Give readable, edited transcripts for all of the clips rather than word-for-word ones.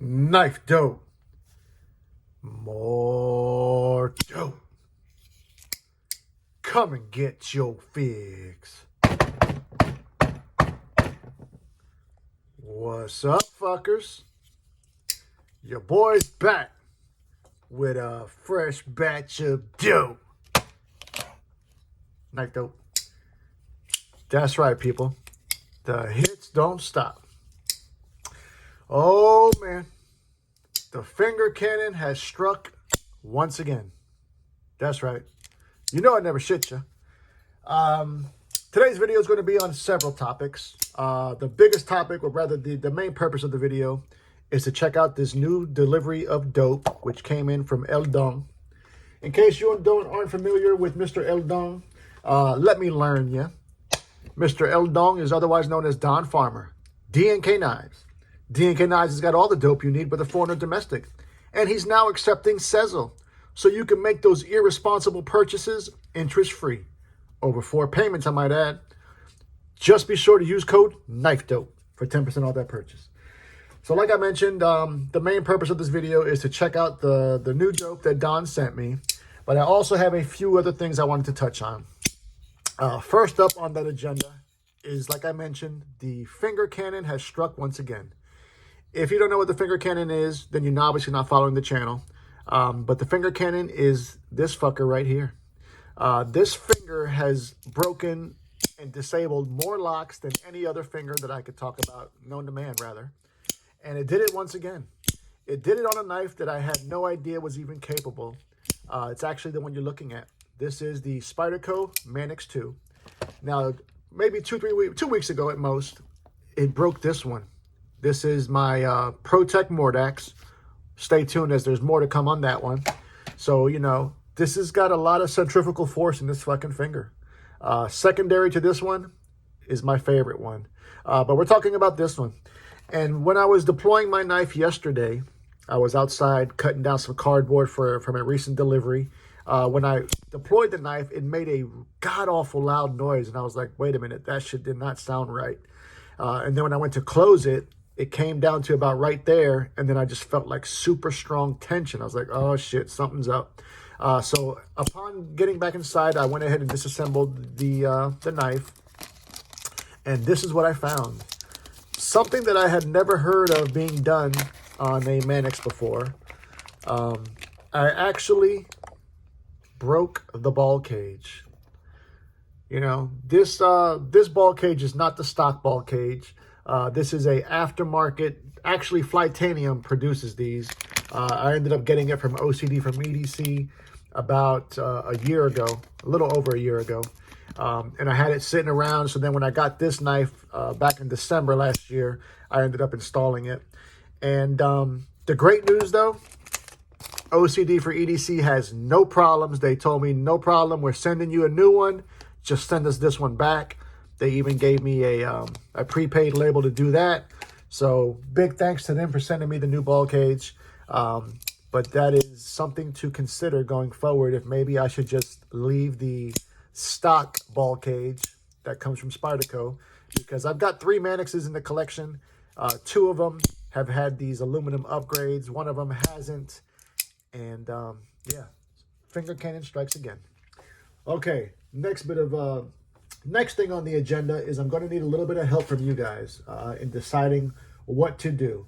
Knifedope. More dope. Come and get your fix. What's up, fuckers? Your boy's back with a fresh batch of dope. Knifedope. That's right, people. The hits don't stop. Oh, man. The finger cannon has struck once again. That's right. You know I never shit you. Today's video is going to be on several topics. The biggest topic, or rather the main purpose of the video, is to check out this new delivery of dope, which came in from El Don. In case you aren't familiar with Mr. El Don, let me learn you. Mr. El Don is otherwise known as Don Farmer, DNK Knives. DNK Knives has got all the dope you need, whether foreign or domestic. And he's now accepting Sezzle, so you can make those irresponsible purchases interest-free. Over 4 payments, I might add. Just be sure to use code Knifedope for 10% off that purchase. So like I mentioned, the main purpose of this video is to check out the new dope that Don sent me. But I also have a few other things I wanted to touch on. First up on that agenda is, like I mentioned, the finger cannon has struck once again. If you don't know what the finger cannon is, then you're obviously not following the channel. But the finger cannon is this fucker right here. This finger has broken and disabled more locks than any other finger that I could talk about, known to man, rather. And it did it once again. It did it on a knife that I had no idea was even capable. It's actually the one you're looking at. This is the Spyderco Manix 2. Now, maybe 2 weeks ago at most, it broke this one. This is my Protech Mordax. Stay tuned as there's more to come on that one. So, you know, this has got a lot of centrifugal force in this fucking finger. Secondary to this one is my favorite one. But we're talking about this one. And when I was deploying my knife yesterday, I was outside cutting down some cardboard from a recent delivery. When I deployed the knife, it made a god-awful loud noise. And I was like, wait a minute, that shit did not sound right. And then when I went to close it, it came down to about right there. And then I just felt like super strong tension. I was like, oh shit, something's up. So upon getting back inside, I went ahead and disassembled the knife. And this is what I found. Something that I had never heard of being done on a Manix before. I actually broke the ball cage. You know, this ball cage is not the stock ball cage. This is a aftermarket. Actually, Flytanium produces these. I ended up getting it from OCD from EDC about a year ago, a little over a year ago. And I had it sitting around. So then when I got this knife back in December last year, I ended up installing it. And the great news, though, OCD for EDC has no problems. They told me, no problem. We're sending you a new one. Just send us this one back. They even gave me a prepaid label to do that. So big thanks to them for sending me the new ball cage. But that is something to consider going forward, if maybe I should just leave the stock ball cage that comes from Spyderco, because I've got 3 Manixes in the collection. 2 of them have had these aluminum upgrades. 1 of them hasn't. And yeah, finger cannon strikes again. Okay, next thing on the agenda is I'm going to need a little bit of help from you guys in deciding what to do.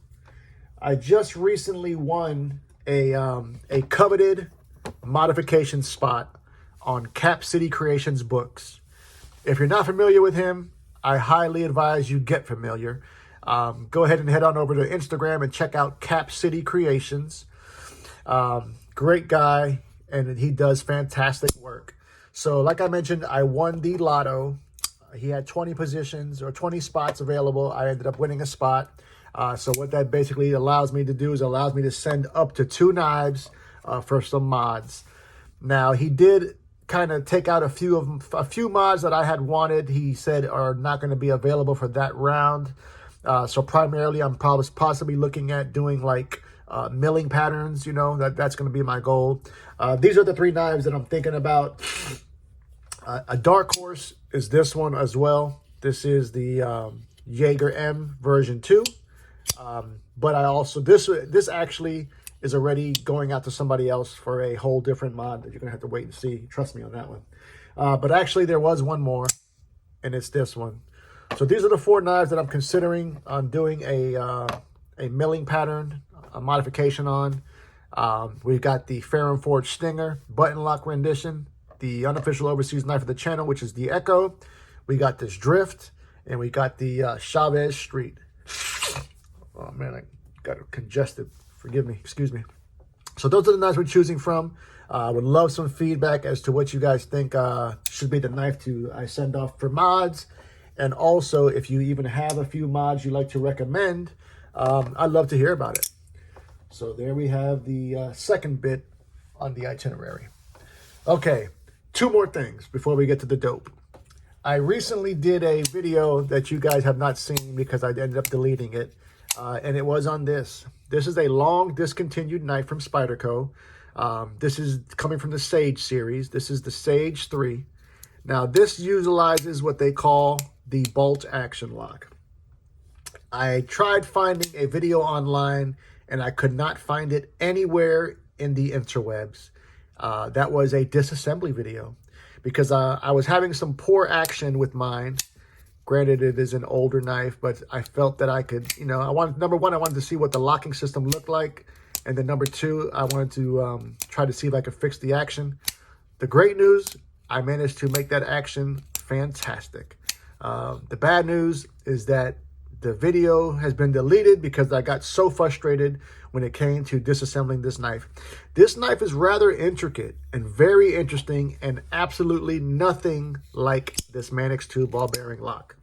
I just recently won a coveted modification spot on Cap City Creations books. If you're not familiar with him, I highly advise you get familiar. Go ahead and head on over to Instagram and check out Cap City Creations. Great guy, and he does fantastic work. So like I mentioned, I won the lotto. He had 20 positions or 20 spots available. I ended up winning a spot. So what that basically allows me to do is allows me to send up to 2 knives for some mods. Now, he did kind of take out a few mods that I had wanted. He said are not going to be available for that round. So primarily, I'm possibly looking at doing like milling patterns. You know, that's going to be my goal. These are the 3 knives that I'm thinking about. A dark horse is this one as well. This is the Jaeger M version 2. But I also, this actually is already going out to somebody else for a whole different mod that you're gonna have to wait and see. Trust me on that one. But actually there was one more, and it's this one. So these are the 4 knives that I'm considering on doing a milling pattern, a modification on. We've got the Ferrum Forge Stinger button lock rendition, the unofficial overseas knife of the channel, which is the Echo. We got this Drift, and we got the Chavez Street. Oh man, I got congested. Forgive me, excuse me. So those are the knives we're choosing from. I would love some feedback as to what you guys think should be the knife I send off for mods. And also, if you even have a few mods you'd like to recommend, I'd love to hear about it. So there we have the second bit on the itinerary. Okay, 2 more things before we get to the dope. I recently did a video that you guys have not seen because I ended up deleting it. And it was on this. This is a long discontinued knife from Spyderco. This is coming from the Sage series. This is the Sage 3. Now, this utilizes what they call the bolt action lock. I tried finding a video online, and I could not find it anywhere in the interwebs. That was a disassembly video because I was having some poor action with mine. Granted, it is an older knife, but I felt that I could, number one, I wanted to see what the locking system looked like. And then number 2, I wanted to try to see if I could fix the action. The great news, I managed to make that action fantastic. The bad news is that the video has been deleted because I got so frustrated when it came to disassembling this knife. This knife is rather intricate and very interesting and absolutely nothing like this Manix 2 ball bearing lock.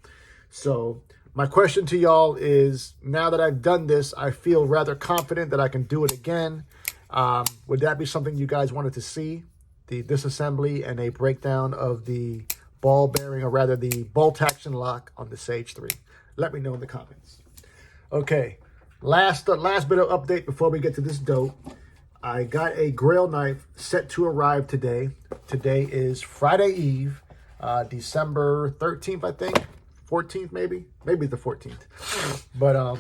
So my question to y'all is, now that I've done this, I feel rather confident that I can do it again. Would that be something you guys wanted to see? The disassembly and a breakdown of the ball bearing, or rather the bolt action lock on the Sage 3. Let me know in the comments. Okay, last bit of update before we get to this dope. I got a Grail knife set to arrive today. Today is Friday Eve, December 13th, I think. 14th, maybe the 14th. But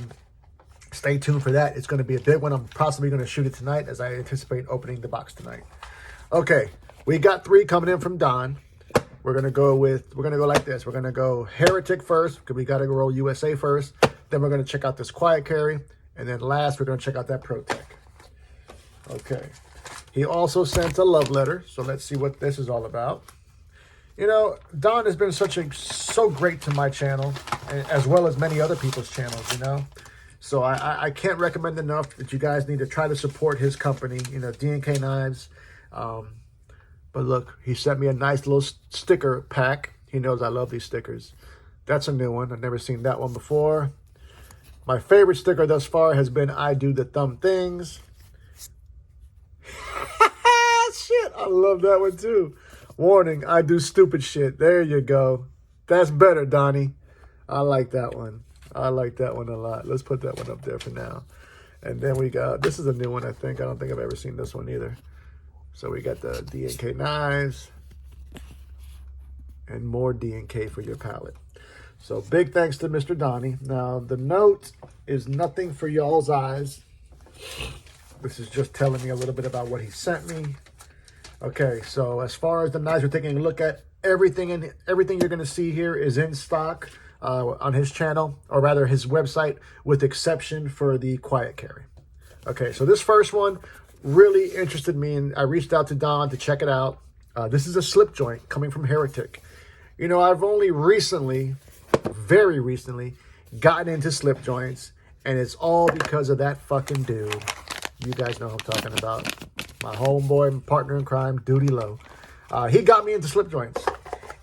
stay tuned for that. It's going to be a big one. I'm possibly going to shoot it tonight as I anticipate opening the box tonight. Okay, we got 3 coming in from Don. We're gonna go like this. We're gonna go Heretic first, because we gotta go roll USA first. Then we're gonna check out this Quiet Carry, and then last we're gonna check out that Protech. Okay. He also sent a love letter, so let's see what this is all about. Don has been so great to my channel, as well as many other people's channels. So I can't recommend enough that you guys need to try to support his company. DNK Knives. But look, he sent me a nice little sticker pack. He knows I love these stickers. That's a new one. I've never seen that one before. My favorite sticker thus far has been I do the thumb things. Shit, I love that one too. Warning, I do stupid shit. There you go. That's better, Donnie. I like that one. I like that one a lot. Let's put that one up there for now. And then we got, this is a new one, I think. I don't think I've ever seen this one either. So we got the DNK Knives and more DNK for your palette. So big thanks to Mr. Donnie. Now, the note is nothing for y'all's eyes. This is just telling me a little bit about what he sent me. Okay, so as far as the knives we're taking a look at, everything you're going to see here is in stock on his channel, or rather his website, with exception for the Quiet Carry. Okay, so this first one really interested me, and I reached out to Don to check it out. This is a slip joint coming from Heretic. I've only recently, very recently, gotten into slip joints, and it's all because of that fucking dude. You guys know who I'm talking about. My homeboy and partner in crime, Duty Low. He got me into slip joints,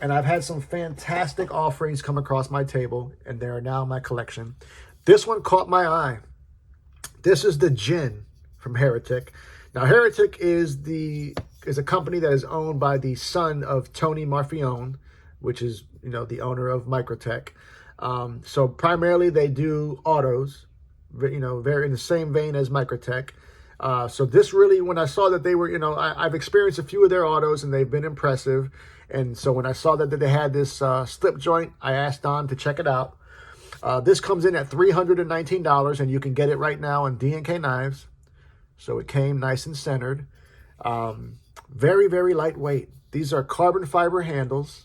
and I've had some fantastic offerings come across my table, and they are now in my collection. This one caught my eye. This is the Jin from Heretic. Now, Heretic is a company that is owned by the son of Tony Marfione, which is, the owner of Microtech. So primarily they do autos, very in the same vein as Microtech. So this really, when I saw that they were, I've experienced a few of their autos and they've been impressive. And so when I saw that they had this slip joint, I asked Don to check it out. This comes in at $319, and you can get it right now on DNK Knives. So it came nice and centered. Very, very lightweight. These are carbon fiber handles,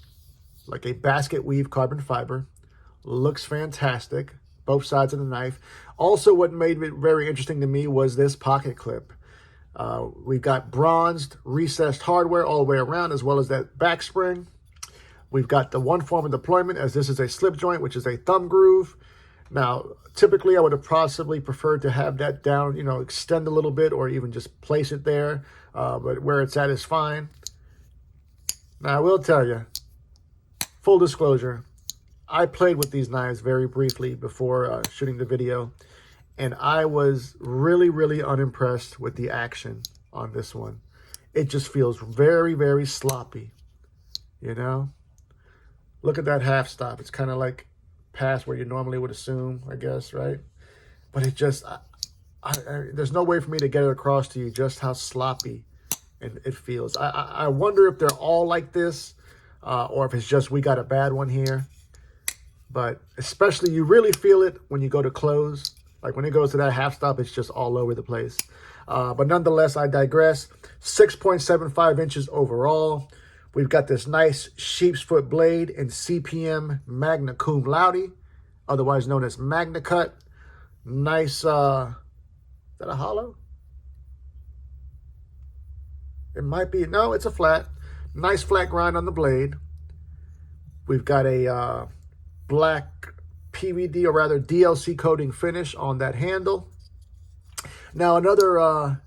like a basket weave carbon fiber. Looks fantastic, both sides of the knife. Also, what made it very interesting to me was this pocket clip. We've got bronzed, recessed hardware all the way around, as well as that back spring. We've got the one form of deployment, as this is a slip joint, which is a thumb groove. Now, typically, I would have possibly preferred to have that down, you know, extend a little bit, or even just place it there. But where it's at is fine. Now, I will tell you, full disclosure, I played with these knives very briefly before shooting the video, and I was really, really unimpressed with the action on this one. It just feels very, very sloppy, you know? Look at that half stop. It's kind of like past where you normally would assume, I guess, right? But it just, there's no way for me to get it across to you just how sloppy it feels. I wonder if they're all like this, or if it's just we got a bad one here. But especially, you really feel it when you go to close. Like when it goes to that half stop, it's just all over the place. But nonetheless, I digress. 6.75 inches overall. We've got this nice sheep's foot blade in CPM Magna Cum Laude, otherwise known as Magna Cut. Nice, is that a hollow? It might be, no, it's a flat. Nice flat grind on the blade. We've got a black PVD, or rather DLC coating finish on that handle. Now another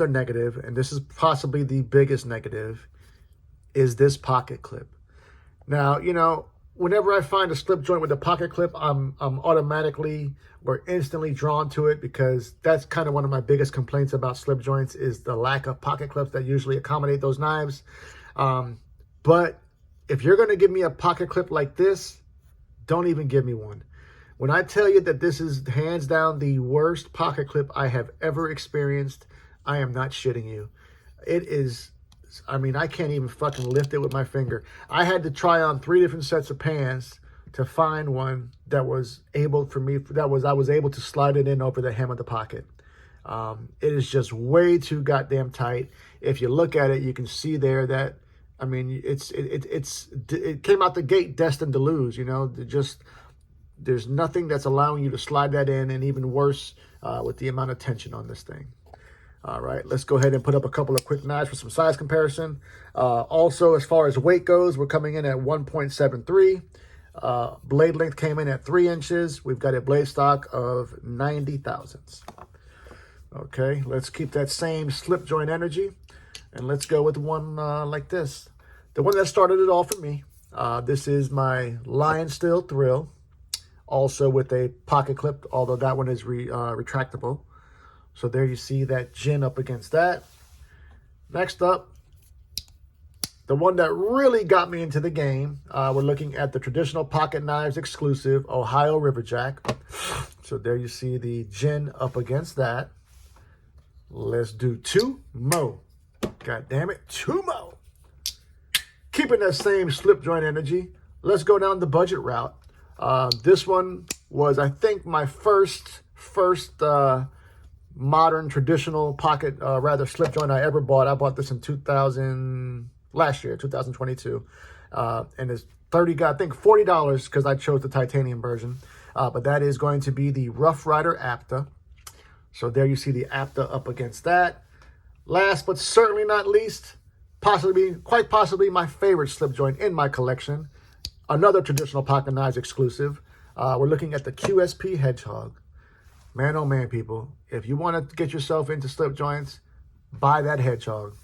negative, and this is possibly the biggest negative, is this pocket clip. Now, you know, whenever I find a slip joint with a pocket clip, I'm automatically or instantly drawn to it, because that's kind of one of my biggest complaints about slip joints, is the lack of pocket clips that usually accommodate those knives. But if you're going to give me a pocket clip like this, don't even give me one. When I tell you that this is hands down the worst pocket clip I have ever experienced, I am not shitting you. It is, I mean, I can't even fucking lift it with my finger. I had to try on 3 different sets of pans to find one that was able for me, I was able to slide it in over the hem of the pocket. It is just way too goddamn tight. If you look at it, you can see there that, I mean, it came out the gate destined to lose, you know. There's nothing that's allowing you to slide that in, and even worse with the amount of tension on this thing. All right, let's go ahead and put up a couple of quick knives for some size comparison. Also, as far as weight goes, we're coming in at 1.73. Blade length came in at 3 inches. We've got a blade stock of 90 thousandths. Okay, let's keep that same slip joint energy, and let's go with one like this. The one that started it all for me. This is my Lion Steel Thrill, also with a pocket clip, although that one is retractable. So there you see that Jin up against that. Next up, the one that really got me into the game, we're looking at the traditional pocket knives exclusive Ohio Riverjack. So there you see the Jin up against that. Let's do 2 more. God damn it, 2 more. Keeping that same slip joint energy, let's go down the budget route. This one was, I think, my first modern traditional pocket, slip joint I ever bought. I bought this in last year, 2022. And it's $40 because I chose the titanium version. But that is going to be the Rough Rider Apta. So there you see the Apta up against that. Last but certainly not least, quite possibly my favorite slip joint in my collection, another traditional pocket knives exclusive. We're looking at the QSP Hedgehog. Man, oh man, people, if you want to get yourself into slip joints, buy that Hedgehog.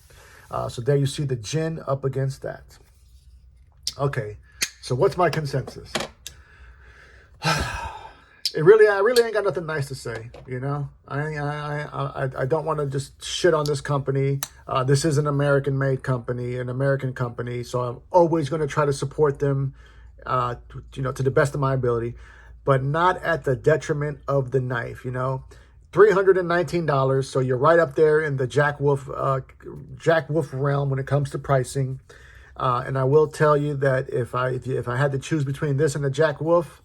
So there you see the Jin up against that. Okay, so what's my consensus? I really ain't got nothing nice to say, you know. I don't want to just shit on this company. This is an American-made company, an American company, so I'm always going to try to support them, you know, to the best of my ability, but not at the detriment of the knife, you know. $319, so you're right up there in the Jack Wolf realm when it comes to pricing. And I will tell you that if I had to choose between this and the Jack Wolf,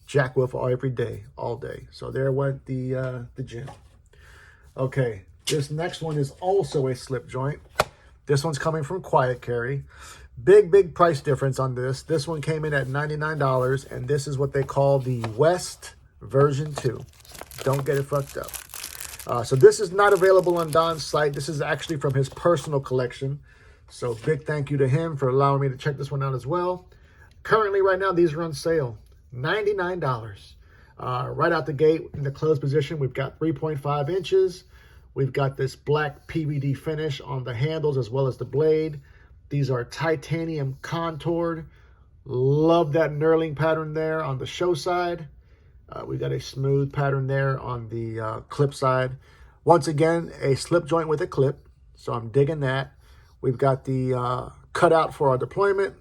jack with every day, all day. So there went the Jin. Okay, this next one is also a slip joint. This one's coming from Quiet Carry. Big price difference on this. This one came in at $99, and this is what they call the West version 2. Don't get it fucked up. So this is not available on Don's site. This is actually from his personal collection. So big thank you to him for allowing me to check this one out as well. Currently, right now, these are on sale. $99. Right out the gate in the closed position, we've got 3.5 inches. We've got this black PVD finish on the handles as well as the blade. These are titanium contoured. Love that knurling pattern there on the show side. We got a smooth pattern there on the clip side. Once again, a slip joint with a clip. So I'm digging that. We've got the cutout for our deployment.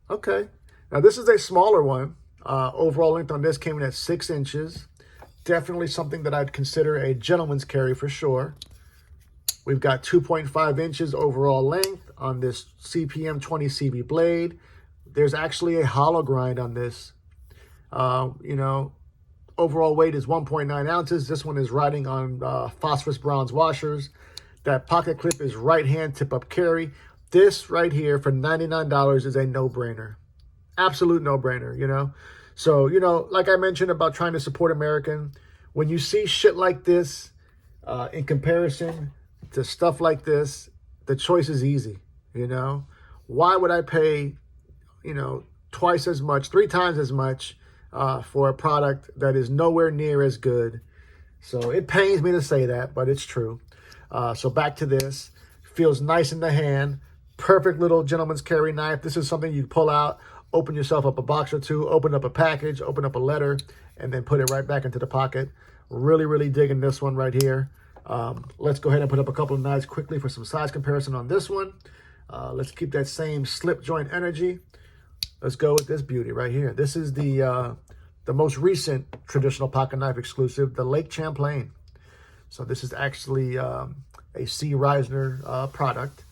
Okay. Now this is a smaller one. Overall length on this came in at 6 inches. Definitely something that I'd consider a gentleman's carry for sure. We've got 2.5 inches overall length on this CPM 20 CV blade. There's actually a hollow grind on this. You know, overall weight is 1.9 ounces. This one is riding on phosphorus bronze washers. That pocket clip is right hand tip up carry. This right here for $99 is a no-brainer. Absolute no-brainer, you know. So, you know, like I mentioned about trying to support American, when you see shit like this, in comparison to stuff like this, the choice is easy, you know. Why would I pay, you know, twice as much, 3 times as much for a product that is nowhere near as good? So it pains me to say that, but it's true. So back to this. Feels nice in the hand. Perfect little gentleman's carry knife. This is something you pull out, open yourself up a box or two, open up a package, open up a letter, and then put it right back into the pocket. Really digging this one right here. Let's go ahead and put up a couple of knives quickly for some size comparison on this one. Let's keep that same slip joint energy. Let's go with this beauty right here. This is the most recent traditional pocket knife exclusive, the Lake Champlain. So this is actually a C. Reisner product,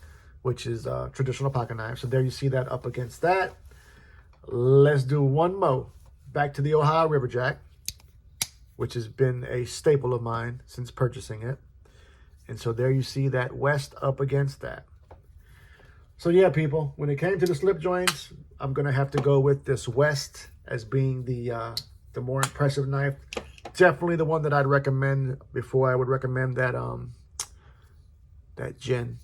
which is a traditional pocket knife. So there you see that up against that. Let's do one more. Back to the Ohio Riverjack, which has been a staple of mine since purchasing it. And so there you see that West up against that. So yeah, people, when it came to the slip joints, I'm going to have to go with this West as being the more impressive knife. Definitely the one that I'd recommend before I would recommend that that Jin.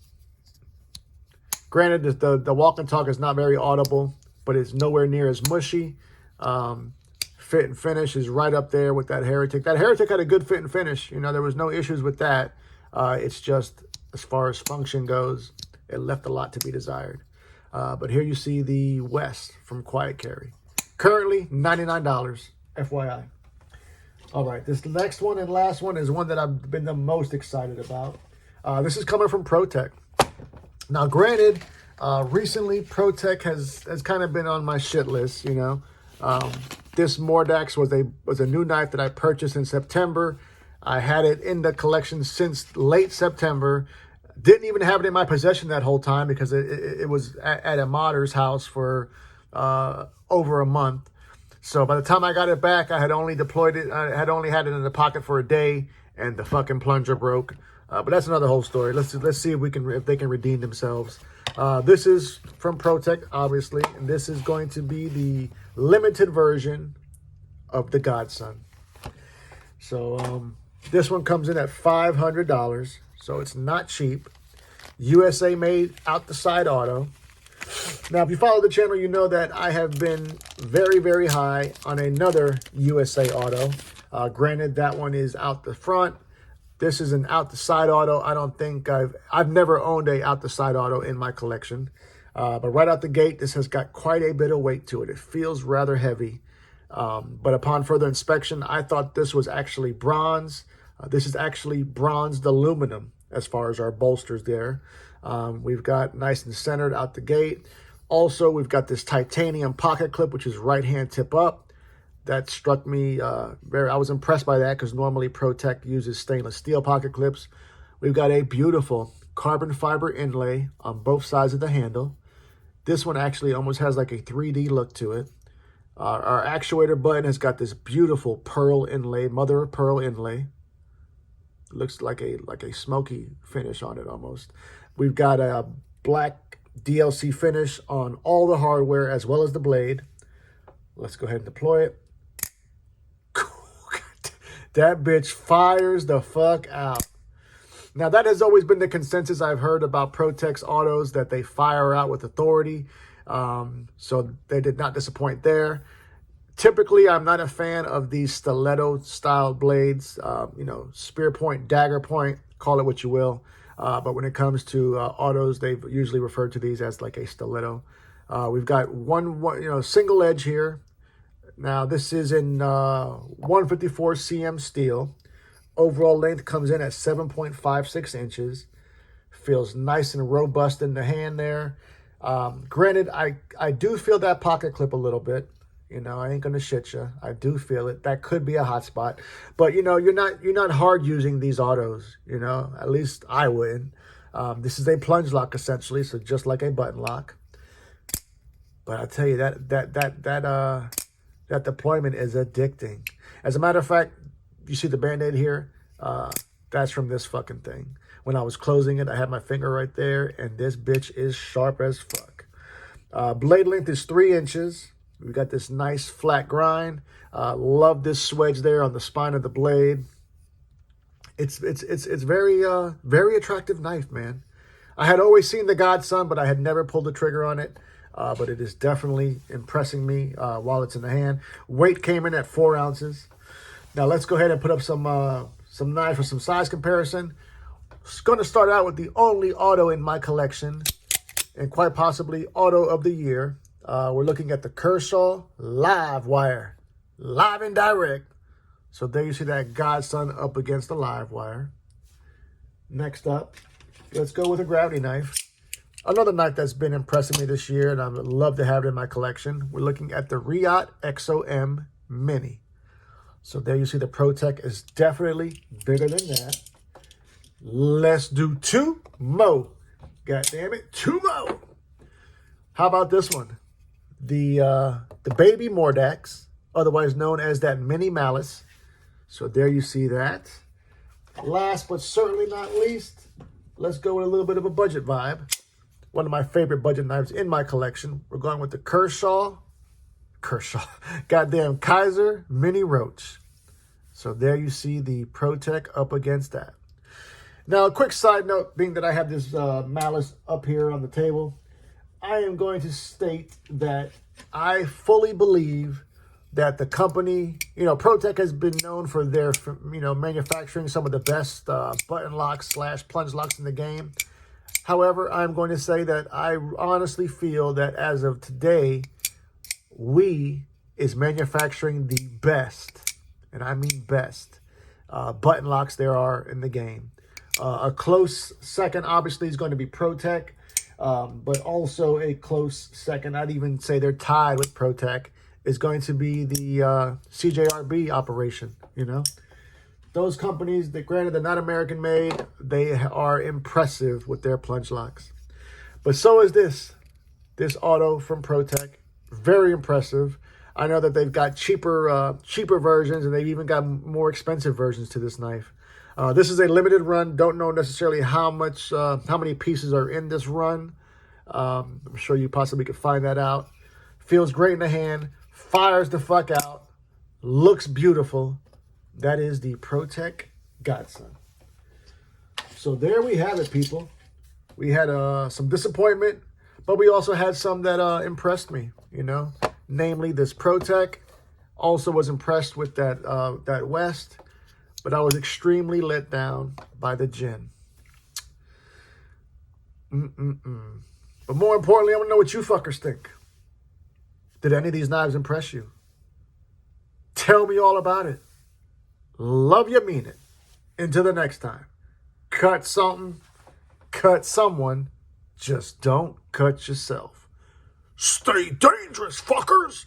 Granted, the walk and talk is not very audible, but it's nowhere near as mushy. Fit and finish is right up there with that Heretic. That Heretic had a good fit and finish. You know, there was no issues with that. It's just, as far as function goes, it left a lot to be desired. But here you see the West from Quiet Carry. Currently, $99, FYI. All right, this next one and last one is one that I've been the most excited about. This is coming from Protech. Now, granted, recently Protech has kind of been on my shit list, you know. This Mordax was a new knife that I purchased in September. I had it in the collection since late September. Didn't even have it in my possession that whole time because it was at a modder's house for over a month. So by the time I got it back, I had only deployed it. I had only had it in the pocket for a day, and the fucking plunger broke. But that's another whole story. Let's see if they can redeem themselves. This is from Protech, obviously, and this is going to be the limited version of the Godson. So this one comes in at $500, so it's not cheap. USA made, out the side auto. Now, if you follow the channel, you know that I have been very high on another USA auto. Granted, that one is out the front. This is an out the side auto. I don't think I've never owned a out the side auto in my collection. But right out the gate, this has got quite a bit of weight to it. It feels rather heavy. But upon further inspection, I thought this was actually bronze. This is actually bronzed aluminum as far as our bolsters there. We've got nice and centered out the gate. Also, we've got this titanium pocket clip, which is right hand tip up. That struck me I was impressed by that because normally Protech uses stainless steel pocket clips. We've got a beautiful carbon fiber inlay on both sides of the handle. This one actually almost has like a 3D look to it. Our actuator button has got this beautiful pearl inlay, mother of pearl inlay. Looks like a smoky finish on it almost. We've got a black DLC finish on all the hardware as well as the blade. Let's go ahead and deploy it. That bitch fires the fuck out. Now, that has always been the consensus I've heard about Protech's autos, that they fire out with authority. So they did not disappoint there. Typically, I'm not a fan of these stiletto-style blades, you know, spear point, dagger point, call it what you will. But when it comes to autos, they've usually referred to these as like a stiletto. We've got one single edge here. Now, this is in 154 cm steel. Overall length comes in at 7.56 inches. Feels nice and robust in the hand there. Granted, I do feel that pocket clip a little bit. You know, I ain't gonna shit you. I do feel it. That could be a hot spot. But you know, you're not hard using these autos. You know, at least I wouldn't. This is a plunge lock essentially, so just like a button lock. But I tell you that deployment is addicting. As a matter of fact, you see the Band-Aid here? That's from this fucking thing. When I was closing it, I had my finger right there, and this bitch is sharp as fuck. Blade length is 3 inches. We got this nice flat grind. Love this swedge there on the spine of the blade. It's very very attractive knife, man. I had always seen the Godson, but I had never pulled the trigger on it. But it is definitely impressing me while it's in the hand. Weight came in at 4 ounces. Now let's go ahead and put up some knives for some size comparison. It's going to start out with the only auto in my collection, and quite possibly auto of the year. We're looking at the Kershaw Live Wire, live and direct. So there you see that Godson up against the live wire. Next up, let's go with a gravity knife. Another knife that's been impressing me this year, and I would love to have it in my collection. We're looking at the Riot XOM Mini. So there you see the Protech is definitely bigger than that. Let's do 2 more. God damn it, 2 more. How about this one? The Baby Mordax, otherwise known as that Mini Malice. So there you see that. Last but certainly not least, let's go with a little bit of a budget vibe. One of my favorite budget knives in my collection. We're going with the Kershaw, goddamn Kaiser Mini Roach. So there you see the Protech up against that. Now, a quick side note, being that I have this Malice up here on the table, I am going to state that I fully believe that the company, you know, Protech has been known for their, you know, manufacturing some of the best button locks / plunge locks in the game. However, I'm going to say that I honestly feel that as of today, we is manufacturing the best, and I mean best, button locks there are in the game. A close second, obviously, is going to be Protech, but also a close second, I'd even say they're tied with Protech, is going to be the CJRB operation, you know. Those companies, that granted they're not American made, they are impressive with their plunge locks. But so is this auto from Protech, very impressive. I know that they've got cheaper versions, and they've even got more expensive versions to this knife. This is a limited run. Don't know necessarily how many pieces are in this run. I'm sure you possibly could find that out. Feels great in the hand. Fires the fuck out. Looks beautiful. That is the Protech Godson. So there we have it, people. We had some disappointment, but we also had some that impressed me, you know. Namely, this Protech. Also was impressed with that West, but I was extremely let down by the Jin. But more importantly, I want to know what you fuckers think. Did any of these knives impress you? Tell me all about it. Love you, mean it. Until the next time. Cut something, cut someone. Just don't cut yourself. Stay dangerous, fuckers.